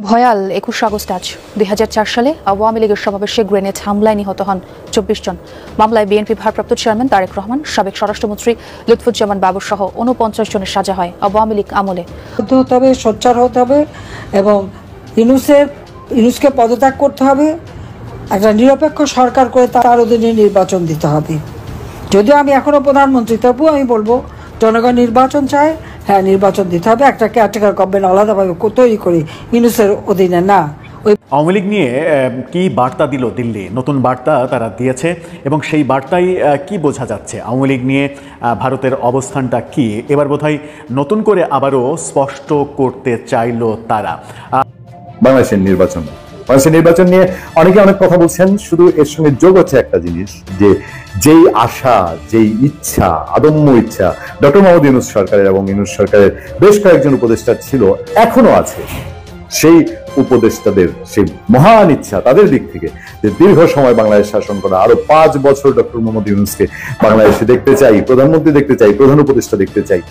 ভয়াল ২১ আগস্ট আজ ২০০৪ সালে আওয়ামী লীগের সমাবেশে গ্রেনেড হামলায় নিহত হন ২৪ জন। মামলায় বিএনপি ভারপ্রাপ্ত চেয়ারম্যান তারেক রহমান, সাবেক স্বরাষ্ট্রমন্ত্রী লুৎফুজ্জামান বাবর সহ ৪৯ জনের সাজা হয় আওয়ামী লীগ আমলে। হতে হবে, সোচ্চার হতে হবে এবং ইউনূসকে পদত্যাগ করতে হবে। একটা নিরপেক্ষ সরকার করে তার অধীনে নির্বাচন দিতে হবে। যদিও আমি এখনও প্রধানমন্ত্রী, তবুও আমি বলবো জনগণ নির্বাচন চায়, হ্যাঁ নির্বাচন দিতে হবে, একটা কেয়ারটেকার গভর্নমেন্ট আলাদাভাবে তৈরি করি, ইউনূসের অধীনে না। আওয়ামী লীগ নিয়ে কি বার্তা দিল দিল্লি? নতুন বার্তা তারা দিয়েছে এবং সেই বার্তায় কি বোঝা যাচ্ছে? আওয়ামী লীগ নিয়ে ভারতের অবস্থানটা কি এবার বোধহয় নতুন করে আবারও স্পষ্ট করতে চাইল তারা। বাংলাদেশের নির্বাচন নিয়ে অনেকে অনেক কথা বলছেন। শুধু এর সঙ্গে যোগ হচ্ছে একটা জিনিস, যে যেই আশা, যেই ইচ্ছা, আদম্য ইচ্ছা ডক্টর মোহাম্মদ ইউনূস সরকারের এবং ইউনূস সরকারের বেশ কয়েকজন উপদেষ্টা ছিল, এখনো আছে। সেই উপদেষ্টাদের সেই মহান ইচ্ছা তাদের দিক থেকে যে দীর্ঘ সময় বাংলাদেশ শাসন করা, আরো ৫ বছর ডক্টর মোহাম্মদ ইউনূসকে বাংলাদেশে দেখতে চাই, প্রধানমন্ত্রী দেখতে চাই, প্রধান উপদেষ্টা দেখতে চাই।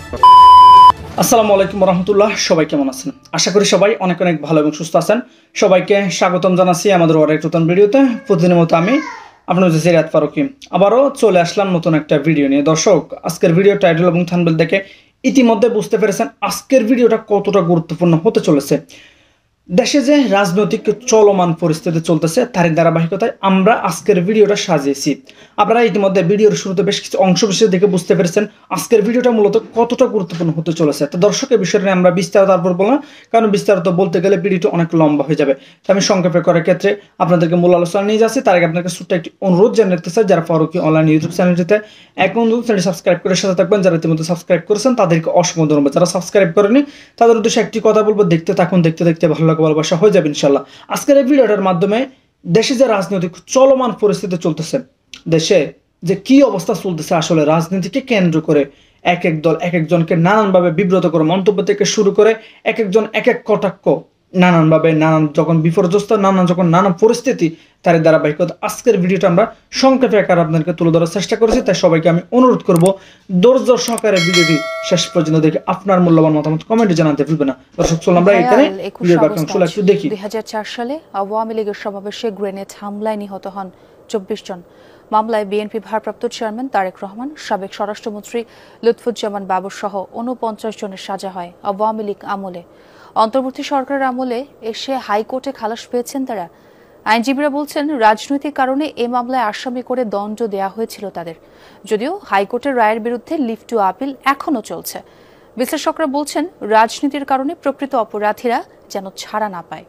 আসসালামু আলাইকুম রহমতুল্লাহ। সবাই কেমন আছেন? আশা করি সবাই অনেক অনেক ভালো এবং সুস্থ আছেন। সবাইকে স্বাগতম জানাচ্ছি আমাদের আরেক নতুন ভিডিওতে। প্রতিদিনের মতো আমি আপনাদের সিরাত ফারুকী আবারও চলে আসলাম নতুন একটা ভিডিও নিয়ে। দর্শক, আজকের ভিডিও টাইটেল এবং থাম্বনেল দেখে ইতিমধ্যে বুঝতে পেরেছেন আজকের ভিডিওটা কতটা গুরুত্বপূর্ণ হতে চলেছে। দেশে যে রাজনৈতিক চলমান পরিস্থিতি চলতেছে তার ধারাবাহিকতায় আমরা আজকের ভিডিওটা সাজিয়েছি। আপনারা ইতিমধ্যে ভিডিওর শুরুতে বেশ কিছু অংশ বিশেষ দেখে বুঝতে পেরেছেন আজকের ভিডিওটা মূলত কতটা গুরুত্বপূর্ণ হতে চলেছে। তো দর্শকের বিষয়টা নিয়ে আমরা বিস্তারিত তারপর বললাম, কারণ বিস্তারিত বলতে গেলে ভিডিওটা অনেক লম্বা হয়ে যাবে। তো আমি সংক্ষেপে করার ক্ষেত্রে আপনাদেরকে মূল আলোচনা নিয়ে যাচ্ছি। তার আগে আপনাকে ছোট্ট একটি অনুরোধ জানিয়ে রাখতে চাই, যারা ফারুকী অনলাইন ইউটিউব চ্যানেলটিতে এখন চ্যানেলটি সাবস্ক্রাইব করে সাথে থাকবেন। যারা ইতিমধ্যে সাবস্ক্রাইব করেছেন তাদেরকে অসংখ্য ধন্যবাদ। যারা সাবস্ক্রাইব করেনি তাদের উদ্দেশ্যে একটি কথা বলবো, দেখতে থাকুন, দেখতে দেখতে ভালো লাগা ভালোবাসা হয়ে যাবে ইনশাল্লাহ। আজকের এই ভিডিওটার মাধ্যমে দেশে যে রাজনৈতিক চলমান পরিস্থিতি চলতেছে, দেশে যে কি অবস্থা চলতেছে, আসলে রাজনীতিকে কেন্দ্র করে এক এক দল এক একজনকে নানানভাবে বিব্রত করে মন্তব্য থেকে শুরু করে এক একজন এক এক কটাক্ষ, নানানভাবে নানান যখন বিপর্যস্ত নানান পরিস্থিতি তার ধারাবাহিকতা আজকের ভিডিওটা আমরা সংক্ষেপে আকারে আপনাদেরকে তুলে ধরার চেষ্টা করেছি। তাই সবাইকে আমি অনুরোধ করব ধৈর্য সহকারে ভিডিওটি শেষ পর্যন্ত দেখে আপনার মূল্যবান মতামত কমেন্টে জানাতে ভুলবেন না। দর্শক, চলুন আমরা এখানে ভিডিওর বাকি অংশটা একটু দেখি। ২০০৪ সালে আওয়ামী লীগের সমাবেশে গ্রেনেড হামলায় নিহত হন ২৪ জন। মামলায় বিএনপি ভারপ্রাপ্ত চেয়ারম্যান তারেক রহমান, সাবেক স্বরাষ্ট্রমন্ত্রী লুৎফুজ্জামান বাবর সহ ৪৯ জনের সাজা হয় আওয়ামী লীগ আমলে। অন্তর্বর্তী সরকারের আমলে এসে হাইকোর্টে খালাস পেয়েছেন তারা। আইনজীবীরা বলছেন রাজনৈতিক কারণে এ মামলায় আসামি করে দণ্ড দেয়া হয়েছিল তাদের, যদিও হাইকোর্টের রায়ের বিরুদ্ধে লিভ টু আপিল এখনো চলছে। বিশ্লেষকরা বলছেন রাজনীতির কারণে প্রকৃত অপরাধীরা যেন ছাড়া না পায়।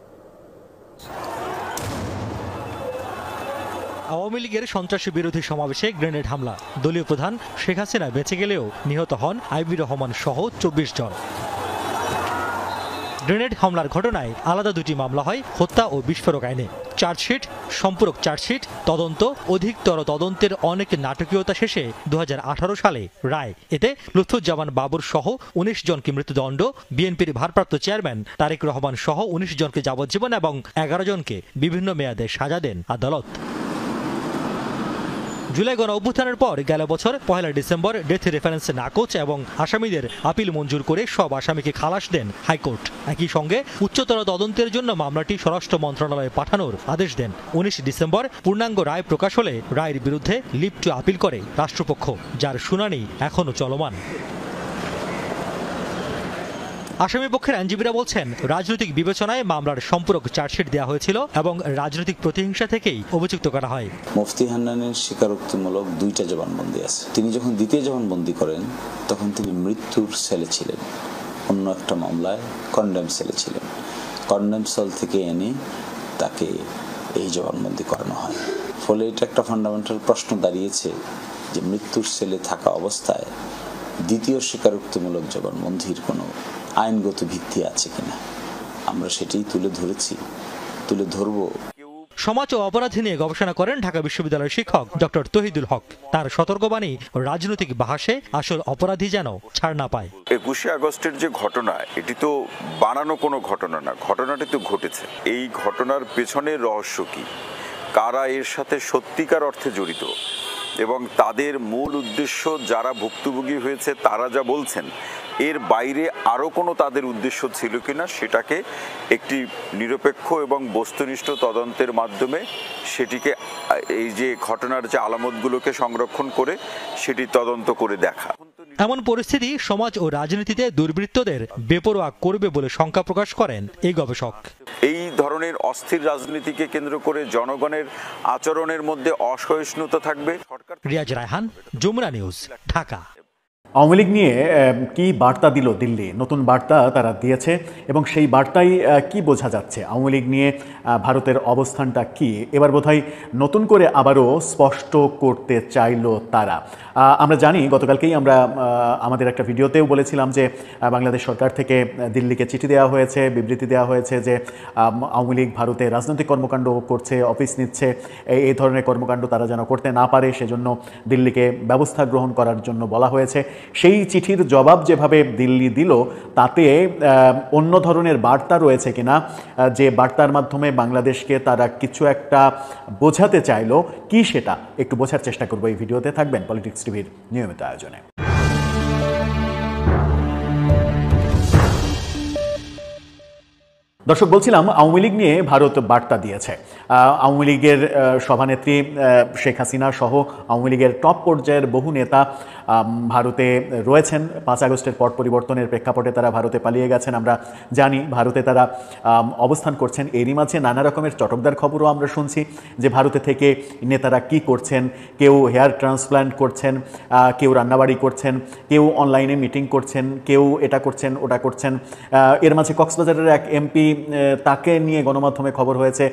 আওয়ামী লীগের সন্ত্রাসী বিরোধী সমাবেশে গ্রেনেড হামলা, দলীয় প্রধান শেখ হাসিনা বেঁচে গেলেও নিহত হন আইবি রহমান সহ ২৪ জন। গ্রেনেড হামলার ঘটনায় আলাদা দুটি মামলা হয় হত্যা ও বিস্ফোরক আইনে। চার্জশিট, সম্পূরক চার্জশিট, তদন্ত, অধিকতর তদন্তের অনেক নাটকীয়তা শেষে ২০১৮ সালে রায়। এতে লুৎফুজ্জামান বাবর সহ ১৯ জনকে মৃত্যুদণ্ড, বিএনপির ভারপ্রাপ্ত চেয়ারম্যান তারেক রহমান সহ ১৯ জনকে যাবজ্জীবন এবং ১১ জনকে বিভিন্ন মেয়াদে সাজা দেন আদালত। জুলাই গণ অভ্যুত্থানের পর গেল বছর ১ ডিসেম্বর ডেথ রেফারেন্স নাকচ এবং আসামিদের আপিল মঞ্জুর করে সব আসামিকে খালাস দেন হাইকোর্ট। একই সঙ্গে উচ্চতর তদন্তের জন্য মামলাটি স্বরাষ্ট্র মন্ত্রণালয়ে পাঠানোর আদেশ দেন। ১৯ ডিসেম্বর পূর্ণাঙ্গ রায় প্রকাশ হলে রায়ের বিরুদ্ধে লিভ টু আপিল করে রাষ্ট্রপক্ষ, যার শুনানি এখনও চলমান। আসামি পক্ষের আইনজীবীরা বলছেন রাজনৈতিক বিবেচনায় মামলার সম্পূরক চার্জশিট দেওয়া হয়েছিল এবং রাজনৈতিক প্রতিহিংসা থেকেই অভিযুক্ত করা হয়। মুফতি হান্নানের স্বীকারোক্তিমূলক ২টা জবানবন্দি আছে। তিনি যখন দ্বিতীয় জবানবন্দি করেন তখন তিনি মৃত্যুর সেলে ছিলেন, অন্য একটা মামলায় কন্ডেম সেলে ছিলেন। কন্ডেম সেল থেকে এনে তাকে এই জবানবন্দি করানো হয়। ফলে এটা একটা ফান্ডামেন্টাল প্রশ্ন দাঁড়িয়েছে যে মৃত্যুর সেলে থাকা অবস্থায় দ্বিতীয় স্বীকারোক্তিমূলক জবানবন্দির কোনো আইনগত ভিত্তি আছে কিনা, আমরা সেটাই তুলে ধরব। সমাজ ও অপরাধী নিয়ে গবেষণা করেন ঢাকা বিশ্ববিদ্যালয়ের শিক্ষক ডক্টর তহিদুল হক। তার সতর্কবাণী, রাজনৈতিক বাহাসে আসল অপরাধী যেন ছাড় না পায়। ২১শে আগস্টের যে ঘটনা, এটি তো বানানো কোনো ঘটনা না, ঘটনাটি তো ঘটেছে। এই ঘটনার পেছনের রহস্য কি, কারা এর সাথে সত্যিকার অর্থে জড়িত এবং তাদের মূল উদ্দেশ্য, যারা ভুক্তভোগী হয়েছে তারা যা বলছেন, এর বাইরে আরও কোনো তাদের উদ্দেশ্য ছিল কিনা সেটাকে একটি নিরপেক্ষ এবং বস্তুনিষ্ঠ তদন্তের মাধ্যমে সেটিকে এই যে ঘটনার যে আলামতগুলোকে সংরক্ষণ করে সেটি তদন্ত করে দেখা। এমন পরিস্থিতি সমাজ ও রাজনীতিতে দুর্বৃত্তদের বেপরোয়া করবে বলে শঙ্কা প্রকাশ করেন এই গবেষক। এই ধরনের অস্থির রাজনীতিকে কেন্দ্র করে জনগণের আচরণের মধ্যে অসহিষ্ণুতা থাকবে। রিয়াজ রায়হান, যমুনা নিউজ, ঢাকা। আওয়ামী লীগ নিয়ে কি বার্তা দিল দিল্লি? নতুন বার্তা তারা দিয়েছে এবং সেই বার্তায় কি বোঝা যাচ্ছে? আওয়ামী লীগ নিয়ে ভারতের অবস্থানটা কি এবার বোধহয় নতুন করে আবারও স্পষ্ট করতে চাইল তারা। আমরা জানি গতকালকেই আমরা আমাদের একটা ভিডিওতেও বলেছিলাম যে বাংলাদেশ সরকার থেকে দিল্লিকে চিঠি দেওয়া হয়েছে, বিবৃতি দেওয়া হয়েছে যে আওয়ামী লীগ ভারতে রাজনৈতিক কর্মকাণ্ড করছে, অফিস নিচ্ছে, এই ধরনের কর্মকাণ্ড তারা যেন করতে না পারে সেজন্য দিল্লিকে ব্যবস্থা গ্রহণ করার জন্য বলা হয়েছে। সেই চিঠির জবাব যেভাবে দিল্লি দিল তাতে অন্য ধরনের বার্তা রয়েছে কিনা, যে বার্তার মাধ্যমে বাংলাদেশকে তারা কিছু একটা বোঝাতে চাইলো, কি সেটা একটু বোঝার চেষ্টা করবো। এই ভিডিওতে থাকবেন পলিটিক্স টিভির নিয়মিত আয়োজনে। দর্শক, বলছিলাম আওয়ামী লীগ নিয়ে ভারত বার্তা দিয়েছে। আওয়ামী লীগের সভানেত্রী শেখ হাসিনা সহ আওয়ামী লীগের টপ পর্যায়ের বহু নেতা ভারতে রয়েছেন। 5 আগস্টের পট পরিবর্তনের প্রেক্ষাপটে তারা ভারতে পালিয়ে গেছেন, আমরা জানি। ভারতে তারা অবস্থান করছেন। এরই মাঝে নানা রকমের চটকদার খবরও আমরা শুনছি যে ভারতে থেকে নেতারা কি করছেন। কেউ হেয়ার ট্রান্সপ্ল্যান্ট করছেন, কেউ রান্নাবাড়ি করছেন, কেউ অনলাইনে মিটিং করছেন, কেউ এটা করছেন ওটা করছেন। এর মাঝে কক্সবাজারের এক এমপি, তাকে নিয়ে গণমাধ্যমে খবর হয়েছে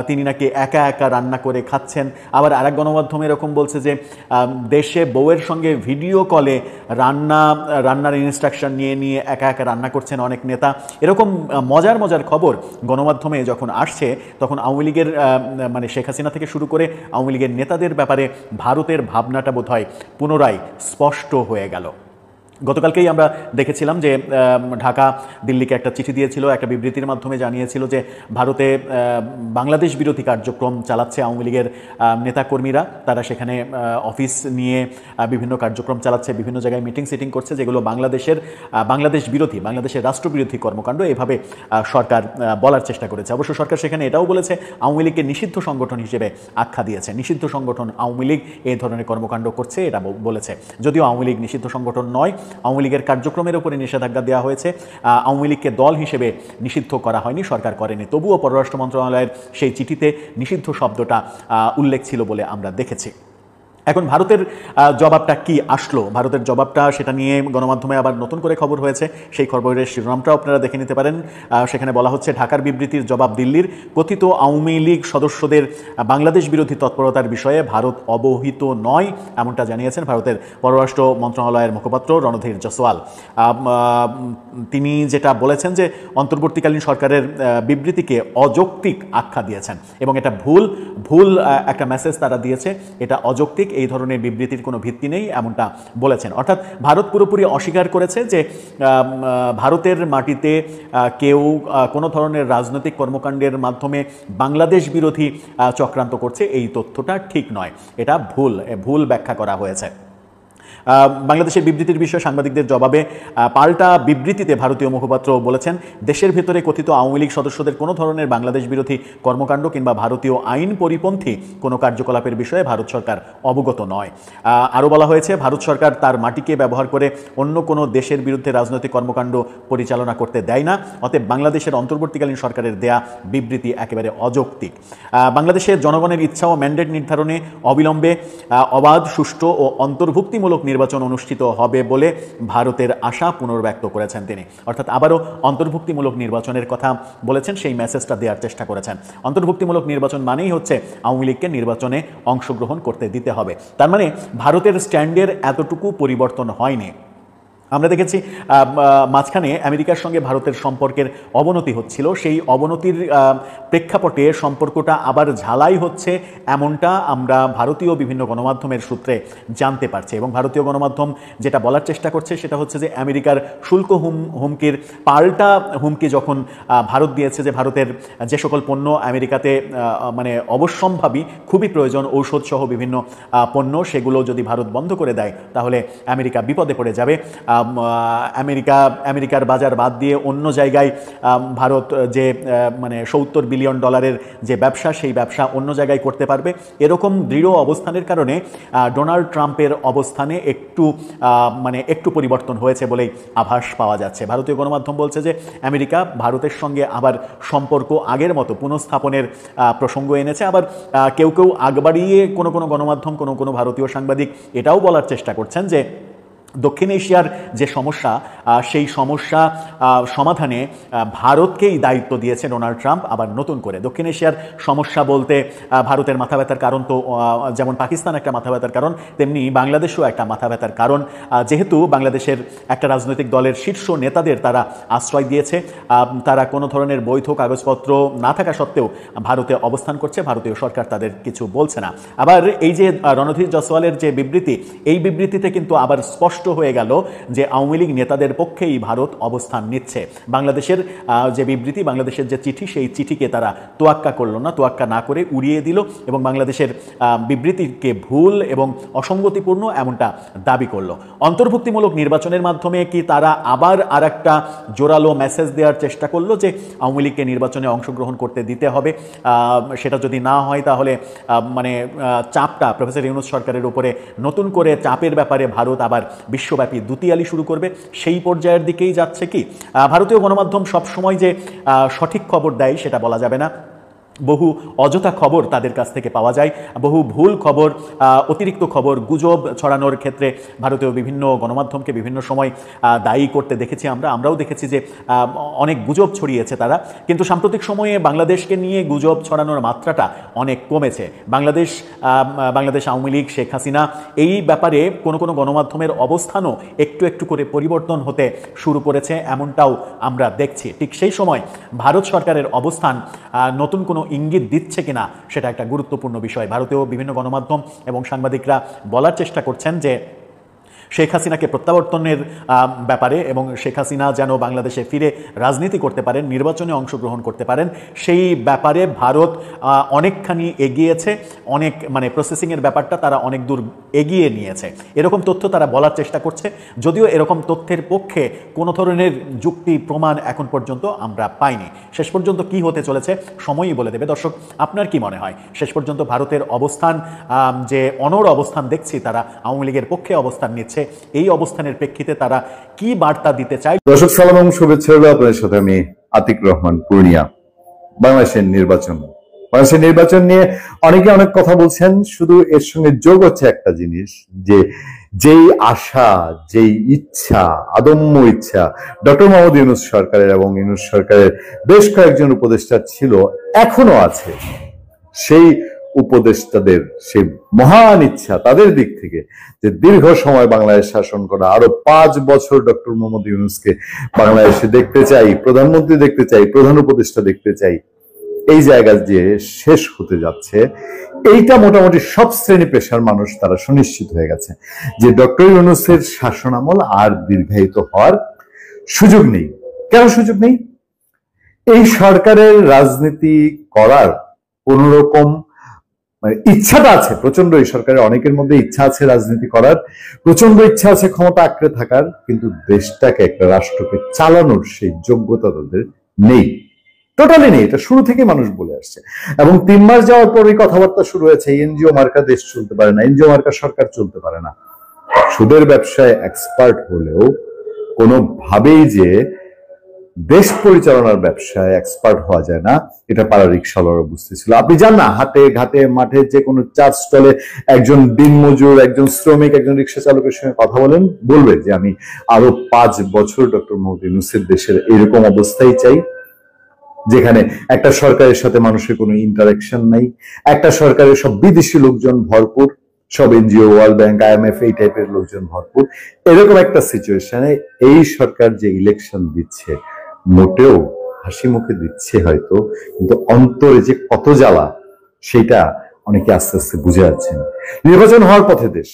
তিনি নাকি একা একা রান্না করে খাচ্ছেন। আবার আরেক গণমাধ্যমে এরকম বলছে যে দেশে বউয়ের সঙ্গে ভিডিও কলে রান্নার ইনস্ট্রাকশন নিয়ে একা একা রান্না করছেন অনেক নেতা। এরকম মজার মজার খবর গণমাধ্যমে যখন আসছে তখন আওয়ামী লীগের মানে শেখ হাসিনা থেকে শুরু করে আওয়ামী লীগের নেতাদের ব্যাপারে ভারতের ভাবনাটা বোধহয় পুনরায় স্পষ্ট হয়ে গেল। গতকালকেই আমরা দেখেছিলাম যে ঢাকা দিল্লিকে একটা চিঠি দিয়েছিল, একটা বিবৃতির মাধ্যমে জানিয়েছিল যে ভারতে বাংলাদেশ বিরোধী কার্যক্রম চালাচ্ছে আওয়ামী লীগের নেতাকর্মীরা। তারা সেখানে অফিস নিয়ে বিভিন্ন কার্যক্রম চালাচ্ছে, বিভিন্ন জায়গায় মিটিং সিটিং করছে, যেগুলো বাংলাদেশ বিরোধী, বাংলাদেশের রাষ্ট্রবিরোধী কর্মকাণ্ড এভাবে সরকার বলার চেষ্টা করেছে। অবশ্য সরকার সেখানে এটাও বলেছে আওয়ামী লীগকে নিষিদ্ধ সংগঠন হিসেবে আখ্যা দিয়েছে। নিষিদ্ধ সংগঠন আওয়ামী লীগ এই ধরনের কর্মকাণ্ড করছে এটা বলেছে। যদিও আওয়ামী লীগ নিষিদ্ধ সংগঠন নয়, আওয়ামী লীগের কার্যক্রমের উপরে নিষেধাজ্ঞা দেওয়া হয়েছে। আওয়ামী লীগকে দল হিসেবে নিষিদ্ধ করা হয়নি, সরকার করেনি। তবুও পররাষ্ট্র মন্ত্রণালয়ের সেই চিঠিতে নিষিদ্ধ শব্দটা উল্লেখ ছিল বলে আমরা দেখেছি। এখন ভারতের জবাবটা কি আসলো, ভারতের জবাবটা সেটা নিয়ে গণমাধ্যমে আবার নতুন করে খবর হয়েছে। সেই খবরের শিরোনামটাও আপনারা দেখে নিতে পারেন। সেখানে বলা হচ্ছে ঢাকার বিবৃতির জবাব দিল্লির, কথিত আওয়ামী লীগ সদস্যদের বাংলাদেশ বিরোধী তৎপরতার বিষয়ে ভারত অবহিত নয়, এমনটা জানিয়েছেন ভারতের পররাষ্ট্র মন্ত্রণালয়ের মুখপাত্র রণধীর জসওয়াল। তিনি যেটা বলেছেন যে অন্তর্বর্তীকালীন সরকারের বিবৃতিকে অযৌক্তিক আখ্যা দিয়েছেন এবং এটা ভুল একটা মেসেজ তারা দিয়েছে, এটা অযৌক্তিক, এই ধরনের বিবৃতির কোনো ভিত্তি নেই এমনটা বলেছেন। অর্থাৎ ভারত পুরোপুরি অস্বীকার করেছে যে ভারতের মাটিতে কেউ কোনো ধরনের রাজনৈতিক কর্মকাণ্ডের মাধ্যমে বাংলাদেশ বিরোধী চক্রান্ত করছে, এই তথ্যটা ঠিক নয়, এটা ভুল ব্যাখ্যা করা হয়েছে। বাংলাদেশের বিবৃতির বিষয়ে সাংবাদিকদের জবাবে পাল্টা বিবৃতিতে ভারতীয় মুখপাত্র বলেছেন, দেশের ভেতরে কথিত আওয়ামী লীগ সদস্যদের কোনো ধরনের বাংলাদেশ বিরোধী কর্মকাণ্ড কিংবা ভারতীয় আইন পরিপন্থী কোনো কার্যকলাপের বিষয়ে ভারত সরকার অবগত নয়। আরও বলা হয়েছে, ভারত সরকার তার মাটিকে ব্যবহার করে অন্য কোনো দেশের বিরুদ্ধে রাজনৈতিক কর্মকাণ্ড পরিচালনা করতে দেয় না, অতএব বাংলাদেশের অন্তর্বর্তীকালীন সরকারের দেয়া বিবৃতি একেবারে অযৌক্তিক। বাংলাদেশের জনগণের ইচ্ছা ও ম্যান্ডেট নির্ধারণে অবিলম্বে অবাধ, সুষ্ঠু ও অন্তর্ভুক্তিমূলক নির্বাচন অনুষ্ঠিত হবে বলে ভারতের আশা পুনর্ব্যক্ত করেছেন তিনি। অর্থাৎ আবারও অন্তর্ভুক্তিমূলক নির্বাচনের কথা বলেছেন, সেই মেসেজটা দেওয়ার চেষ্টা করেছেন। অন্তর্ভুক্তিমূলক নির্বাচন মানেই হচ্ছে আওয়ামী লীগকে নির্বাচনে অংশগ্রহণ করতে দিতে হবে। তার মানে ভারতের স্ট্যান্ডের এতটুকু পরিবর্তন হয়নি। আমরা দেখেছি মাঝখানে আমেরিকার সঙ্গে ভারতের সম্পর্কের অবনতি হচ্ছিল, সেই অবনতির প্রেক্ষাপটে সম্পর্কটা আবার ঝালাই হচ্ছে, এমনটা আমরা ভারতীয় বিভিন্ন গণমাধ্যমের সূত্রে জানতে পারছি। এবং ভারতীয় গণমাধ্যম যেটা বলার চেষ্টা করছে সেটা হচ্ছে যে আমেরিকার শুল্ক হুমকির পাল্টা হুমকি যখন ভারত দিয়েছে, যে ভারতের যে সকল পণ্য আমেরিকাতে মানে অবশ্যম্ভাবী, খুবই প্রয়োজন, ঔষধ সহ বিভিন্ন পণ্য, সেগুলো যদি ভারত বন্ধ করে দেয় তাহলে আমেরিকা বিপদে পড়ে যাবে। আমেরিকার বাজার বাদ দিয়ে অন্য জায়গায় ভারত যে মানে $70 বিলিয়ন যে ব্যবসা, সেই ব্যবসা অন্য জায়গায় করতে পারবে, এরকম দৃঢ় অবস্থানের কারণে ডোনাল্ড ট্রাম্পের অবস্থানে একটু পরিবর্তন হয়েছে বলেই আভাস পাওয়া যাচ্ছে। ভারতীয় গণমাধ্যম বলছে যে আমেরিকা ভারতের সঙ্গে আবার সম্পর্ক আগের মতো পুনঃস্থাপনের প্রসঙ্গ এনেছে। আবার কেউ আগ বাড়িয়ে কোনো গণমাধ্যম, কোনো ভারতীয় সাংবাদিক এটাও বলার চেষ্টা করছেন যে দক্ষিণ এশিয়ার যে সমস্যা, সেই সমস্যা সমাধানে ভারতকেই দায়িত্ব দিয়েছে ডোনাল্ড ট্রাম্প। আবার নতুন করে দক্ষিণ এশিয়ার সমস্যা বলতে ভারতের মাথা ব্যথার কারণ তো যেমন পাকিস্তান একটা মাথা ব্যথার কারণ, তেমনি বাংলাদেশও একটা মাথা ব্যথার কারণ। যেহেতু বাংলাদেশের একটা রাজনৈতিক দলের শীর্ষ নেতাদের তারা আশ্রয় দিয়েছে, তারা কোনো ধরনের বৈধ কাগজপত্র না থাকা সত্ত্বেও ভারতে অবস্থান করছে, ভারতীয় সরকার তাদের কিছু বলছে না। আবার এই যে রণধীর জয়সওয়ালের যে বিবৃতি, এই বিবৃতিতে কিন্তু আবার স্পষ্ট হয়ে গেল যে আওয়ামী লীগ নেতাদের পক্ষেই ভারত অবস্থান নিচ্ছে। বাংলাদেশের যে বিবৃতি, বাংলাদেশের যে চিঠি, সেই চিঠিকে তারা তোয়াক্কা করলো না, তোয়াক্কা না করে উড়িয়ে দিল এবং বাংলাদেশের বিবৃতিকে ভুল এবং অসঙ্গতিপূর্ণ এমনটা দাবি করলো। অন্তর্ভুক্তিমূলক নির্বাচনের মাধ্যমে কি তারা আবার আরেকটা জোরালো মেসেজ দেওয়ার চেষ্টা করলো যে আওয়ামী লীগকে নির্বাচনে অংশগ্রহণ করতে দিতে হবে? সেটা যদি না হয় তাহলে চাপটা প্রফেসর ইউনূস সরকারের উপরে নতুন করে চাপের ব্যাপারে ভারত আবার বিশ্বব্যাপী দুতিয়ালি শুরু করবে, সেই পর্যায়ের দিকেই যাচ্ছে কি? ভারতীয় গণমাধ্যম সবসময় যে সঠিক খবর দেয় সেটা বলা যাবে না। বহু অযথা খবর তাদের কাছ থেকে পাওয়া যায়, বহু ভুল খবর, অতিরিক্ত খবর, গুজব ছড়ানোর ক্ষেত্রে ভারতীয় বিভিন্ন গণমাধ্যমকে বিভিন্ন সময় দায়ী করতে দেখেছি আমরাও দেখেছি যে অনেক গুজব ছড়িয়েছে তারা। কিন্তু সাম্প্রতিক সময়ে বাংলাদেশকে নিয়ে গুজব ছড়ানোর মাত্রাটা অনেক কমেছে। বাংলাদেশ আওয়ামী লীগ, শেখ হাসিনা, এই ব্যাপারে কোনো গণমাধ্যমের অবস্থানও একটু করে পরিবর্তন হতে শুরু করেছে, এমনটাও আমরা দেখছি। ঠিক সেই সময় ভারত সরকারের অবস্থান নতুন কোনো ইঙ্গিত দিচ্ছে কিনা সেটা একটা গুরুত্বপূর্ণ বিষয়। ভারতীয় বিভিন্ন গণমাধ্যম এবং সাংবাদিকরা বলার চেষ্টা করছেন যে শেখ হাসিনাকে প্রত্যাবর্তনের ব্যাপারে এবং শেখ হাসিনা যেন বাংলাদেশে ফিরে রাজনীতি করতে পারেন, নির্বাচনে অংশগ্রহণ করতে পারেন, সেই ব্যাপারে ভারত অনেকখানি এগিয়েছে, অনেক প্রসেসিংয়ের ব্যাপারটা তারা অনেক দূর এগিয়ে নিয়েছে, এরকম তথ্য তারা বলার চেষ্টা করছে। যদিও এরকম তথ্যের পক্ষে কোনো ধরনের যুক্তি প্রমাণ এখন পর্যন্ত আমরা পাইনি। শেষ পর্যন্ত কি হতে চলেছে সময়ই বলে দেবে। দর্শক, আপনার কি মনে হয় শেষ পর্যন্ত ভারতের অবস্থান, যে অনড় অবস্থান দেখছি তারা আওয়ামী লীগের পক্ষে অবস্থান নিচ্ছে, এই অবস্থানের প্রেক্ষিতে তারা কি বার্তা দিতে চায়? দর্শক সালাম এবং শুভেচ্ছা হলো আপনাদের সাথে আমি আতিক রহমান পূর্ণিয়া। বাংলাদেশের নির্বাচন নিয়ে অনেকে অনেক কথা বলছেন, শুধু এর সঙ্গে যোগ হচ্ছে একটা জিনিস, যে যেই আশা, যেই ইচ্ছা, আদম্য ইচ্ছা ডক্টর মোহাম্মদ ইউনূস সরকারের এবং ইউনূস সরকারের বেশ কয়েকজন উপদেষ্টার ছিল, এখনো আছে। সেই উপদেষ্টাদের সেই মহান ইচ্ছা তাদের দিক থেকে যে দীর্ঘ সময় বাংলাদেশ শাসন করা, আরো 5 বছর ডক্টর মোহাম্মদ ইউনূসকে বাংলাদেশে দেখতে চাই, প্রধানমন্ত্রী দেখতে চাই, প্রধান উপদেষ্টা দেখতে চাই, এই জায়গা যে শেষ হতে যাচ্ছে, এইটা মোটামুটি সব শ্রেণী পেশার মানুষ তারা সুনিশ্চিত হয়ে গেছে যে ডক্টর ইউনূসের শাসনামল আর দীর্ঘায়িত হওয়ার সুযোগ নেই। কেন সুযোগ নেই? এই সরকারের রাজনীতি করার কোন রকম ইচ্ছাটা আছে প্রচন্ড, এই সরকারের অনেকের মধ্যে ইচ্ছা আছে রাজনীতি করার, প্রচন্ড ইচ্ছা আছে ক্ষমতা আঁকড়ে থাকার, কিন্তু দেশটাকে, একটা রাষ্ট্রকে চালানোর সেই যোগ্যতা তাদের নেই, টোটালি নেই। এটা শুরু থেকে মানুষ বলে আসছে এবং 3 মাস যাওয়ার পরে কথাবার্তা শুরু হয়েছে এনজিও মার্কা দেশ চলতে পারে না, এনজিও মার্কা সরকার চলতে পারে না। সুদের ব্যবসায় এক্সপার্ট হলেও কোনোভাবেই যে দেশ পরিচালনার ব্যবসায় এক্সপার্ট হওয়া যায় না, এটা পাড়া রিক্সাওয়ালারা বুঝতেছিল। আপনি জান না, হাটে ঘাটে মাঠে যে কোনো চা স্টলে একজন দিনমজুর, একজন শ্রমিক, একজন রিক্সা চালকের সঙ্গে কথা বলবে যে আমি আরো 5 বছর ডক্টর মোহাম্মদ ইউনূসের দেশের এরকম অবস্থাই চাই, যেখানে একটা সরকারের সাথে মানুষের কোনো ইন্টারাকশন নাই, একটা সরকারের সব বিদেশি লোকজন ভরপুর, সব এনজিও, ওয়ার্ল্ড ব্যাংক, IMF, এই টাইপের লোকজন ভরপুর। এরকম একটা সিচুয়েশনে এই সরকার যে ইলেকশন দিচ্ছে, মোটেও হাসি মুখে দিচ্ছে হয়তো, কিন্তু অন্তরে যে কত জ্বালা সেটা অনেকে আস্তে আস্তে বুঝে যাচ্ছেন। নির্বাচন হওয়ার পথে দেশ।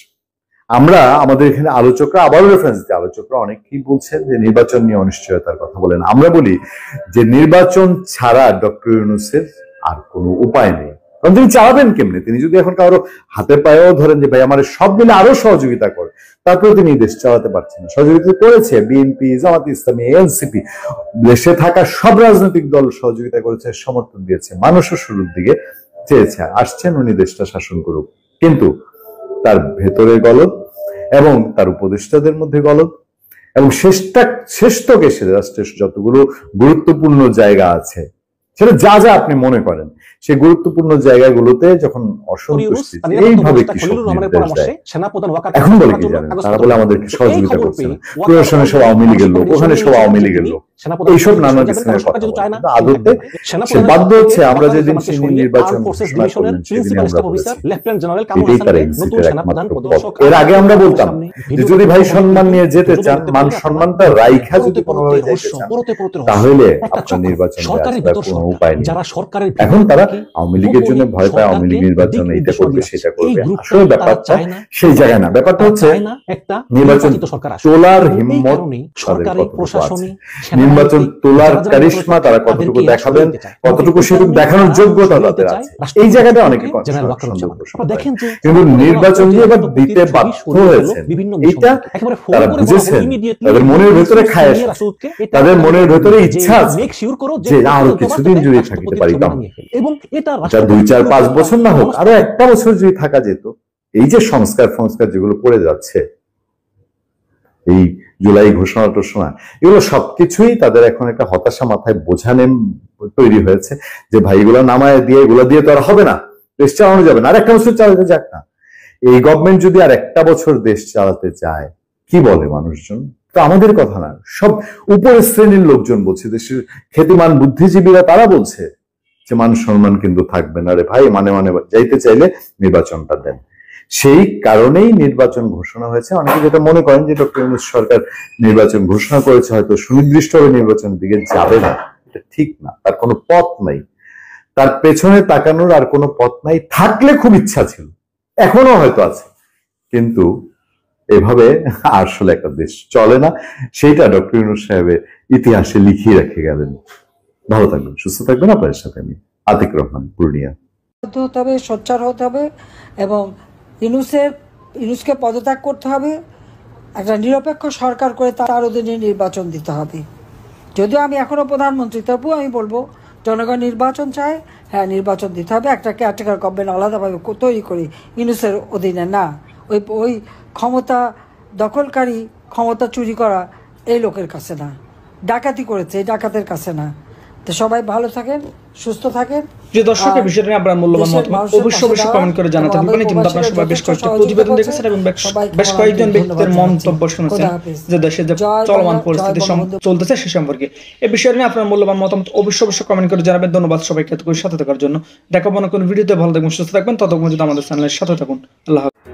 আমরা আমাদের এখানে আলোচকরা, আবারও রেফারেন্স দিয়ে আলোচকরা অনেকেই বলছেন যে নির্বাচন নিয়ে অনিশ্চয়তার কথা বলেন। আমরা বলি যে নির্বাচন ছাড়া ডক্টর ইউনূসের আর কোনো উপায় নেই, কারণ তিনি চালাবেন কেমনে? তিনি যদি এখন কারো হাতে পায়েও ধরেন যে ভাই আমার সব মিলে আরো সহযোগিতা করে, তারপরে তিনি দেশ চালাতে পারছেন না। সহযোগিতা করেছে বিএনপি, জামাত ইসলামী, এনসিপি, দেশে থাকা সব রাজনৈতিক দল সহযোগিতা করেছে, সমর্থন দিয়েছে, মানুষও শুরুর দিকে চেয়েছে আসছেন উনি দেশটা শাসন করুক, কিন্তু তার ভেতরে গলদ এবং তার উপদেষ্টাদের মধ্যে গলদ এবং শেষতকে সে রাষ্ট্রের যতগুলো গুরুত্বপূর্ণ জায়গা আছে সেটা যা যা আপনি মনে করেন সেই গুরুত্বপূর্ণ জায়গাগুলোতে যখন অসন্তুষ্টি এইভাবে এখন বলে কি জানেন, তারা বলে আমাদেরকে সহযোগিতা করছে না, প্রশাসনের সব আওয়ামী লীগের লোক, ওখানে সব আওয়ামী লীগের লোক, এইসব নানা কিসিমের কথা বলে। আদতে সে বাধ্য হচ্ছে। আমরা যেদিন নির্বাচন ঘোষণা করলেন সেদিন আমরা বলেছি এটাই তার এক্সিটের একমাত্র পথ। এর আগে আমরা বলতাম যে যদি ভাই সম্মান নিয়ে যেতে চান, মান সম্মানটা রাইখা যদি কোনোভাবে যেতে চান, তাহলে আপনার নির্বাচন কোনো উপায় নেই। এখন তারা আওয়ামী লীগের জন্য ভয় পায়, আওয়ামী লীগ নির্বাচন এইটা করবে সেটা করবে। আসলে ব্যাপারটা সেই জায়গায় না, ব্যাপারটা হচ্ছে নির্বাচন তোলার হিম্মত তাদের কতটুকু আছে, নির্বাচন তোলার কারিশমা তারা কতটুকু দেখাবেন, কতটুকু সেটুকু দেখানোর যোগ্যতা তাদের আছে, এই জায়গাটা অনেকে কিন্তু নির্বাচন দিয়ে এবার দিতে বাধ্য হয়েছে। এইটা তারা বুঝেছেন, তাদের মনের ভেতরে খায়, তাদের মনের ভেতরে ইচ্ছা আছে যে আরো কিছুদিন যদি থাকিতে পারিতাম, এবং এটা 2, 4, 5 বছর না হোক, আরো একটা বছর যদি থাকা যেত। এই যে সংস্কার যেগুলো করে যাচ্ছে, এই জুলাই ঘোষণা টোষণা, এগুলো সবকিছুই তাদের এখন একটা হতাশা মাথায় বোঝা তৈরি হয়েছে যে ভাই এগুলো নামায় দিয়ে এগুলো দিয়ে তো আর হবে না, দেশ চালানো যাবে না, আর একটা বছর চালাতে যাক না। এই গভর্নমেন্ট যদি আর একটা বছর দেশ চালাতে চায়, কি বলে মানুষজন? তো আমাদের কথা না, সব উপরের শ্রেণীর লোকজন বলছে, দেশের খ্যাতিমান বুদ্ধিজীবীরা তারা বলছে যে মান সম্মান কিন্তু থাকবে না রে ভাই, মানে যাইতে চাইলে নির্বাচনটা দেন। সেই কারণেই নির্বাচন ঘোষণা হয়েছে। অনেকে যেটা মনে করেন যে ডক্টর ইউনূস সরকার নির্বাচন ঘোষণা করেছে, হয়তো সুনির্দিষ্টভাবে নির্বাচনের দিকে যাবে না, এটা ঠিক না। তার কোনো পথ নাই, তার পেছনে তাকানোর আর কোনো পথ নাই। থাকলে খুব ইচ্ছা ছিল, এখনো হয়তো আছে, কিন্তু এভাবে আসলে একটা দেশ চলে না। সেইটা ডক্টর ইউনূস সাহেবের ইতিহাসে লিখিয়ে রেখে গেলেন। ভালো থাকবেন, সুস্থ থাকবেন। আপনাদের সাথে আমি আতিক রহমান, পূর্ণিয়া। হতে হবে, সোচ্চার হতে হবে এবং ইউনূসকে পদত্যাগ করতে হবে। একটা নিরপেক্ষ সরকার করে তার অধীনে নির্বাচন দিতে হবে। যদিও আমি এখনো প্রধানমন্ত্রী, তবুও আমি বলবো জনগণ নির্বাচন চায়, হ্যাঁ নির্বাচন দিতে হবে। একটা কেয়ারটেকার গভর্নমেন্ট আলাদাভাবে তৈরি করি, ইউনূসের অধীনে না। ওই ক্ষমতা দখলকারী, ক্ষমতা চুরি করা এই লোকের কাছে না, ডাকাতি করেছে এই ডাকাতের কাছে না। তো সবাই ভালো থাকেন, সুস্থ থাকেন। যে দর্শকের বিষয়টা নিয়ে আপনার মূল্যবান মতামত অবশ্যই কমেন্ট করে জানাতে পারেন। ইতিমধ্যে আপনারা সবাই বেশ কয়েকটা প্রতিবেদন দেখেছেন এবং বেশ কয়েকজন ব্যক্তিদের মন্তব্য শুনেছেন যে দেশে যে চলমান পরিস্থিতি চলতেছে সে সম্পর্কে। এই বিষয় নিয়ে আপনার মূল্যবান মতামত অবশ্যই কমেন্ট করে জানাবেন। ধন্যবাদ সবাইকে এতক্ষণ সাথে থাকার জন্য। দেখাবো না কোন ভিডিওতে। ভালো থাকবেন, সুস্থ থাকবেন। ততক্ষণ যদি আমাদের চ্যানেলের সাথে থাকুন। আল্লাহ হাফেজ।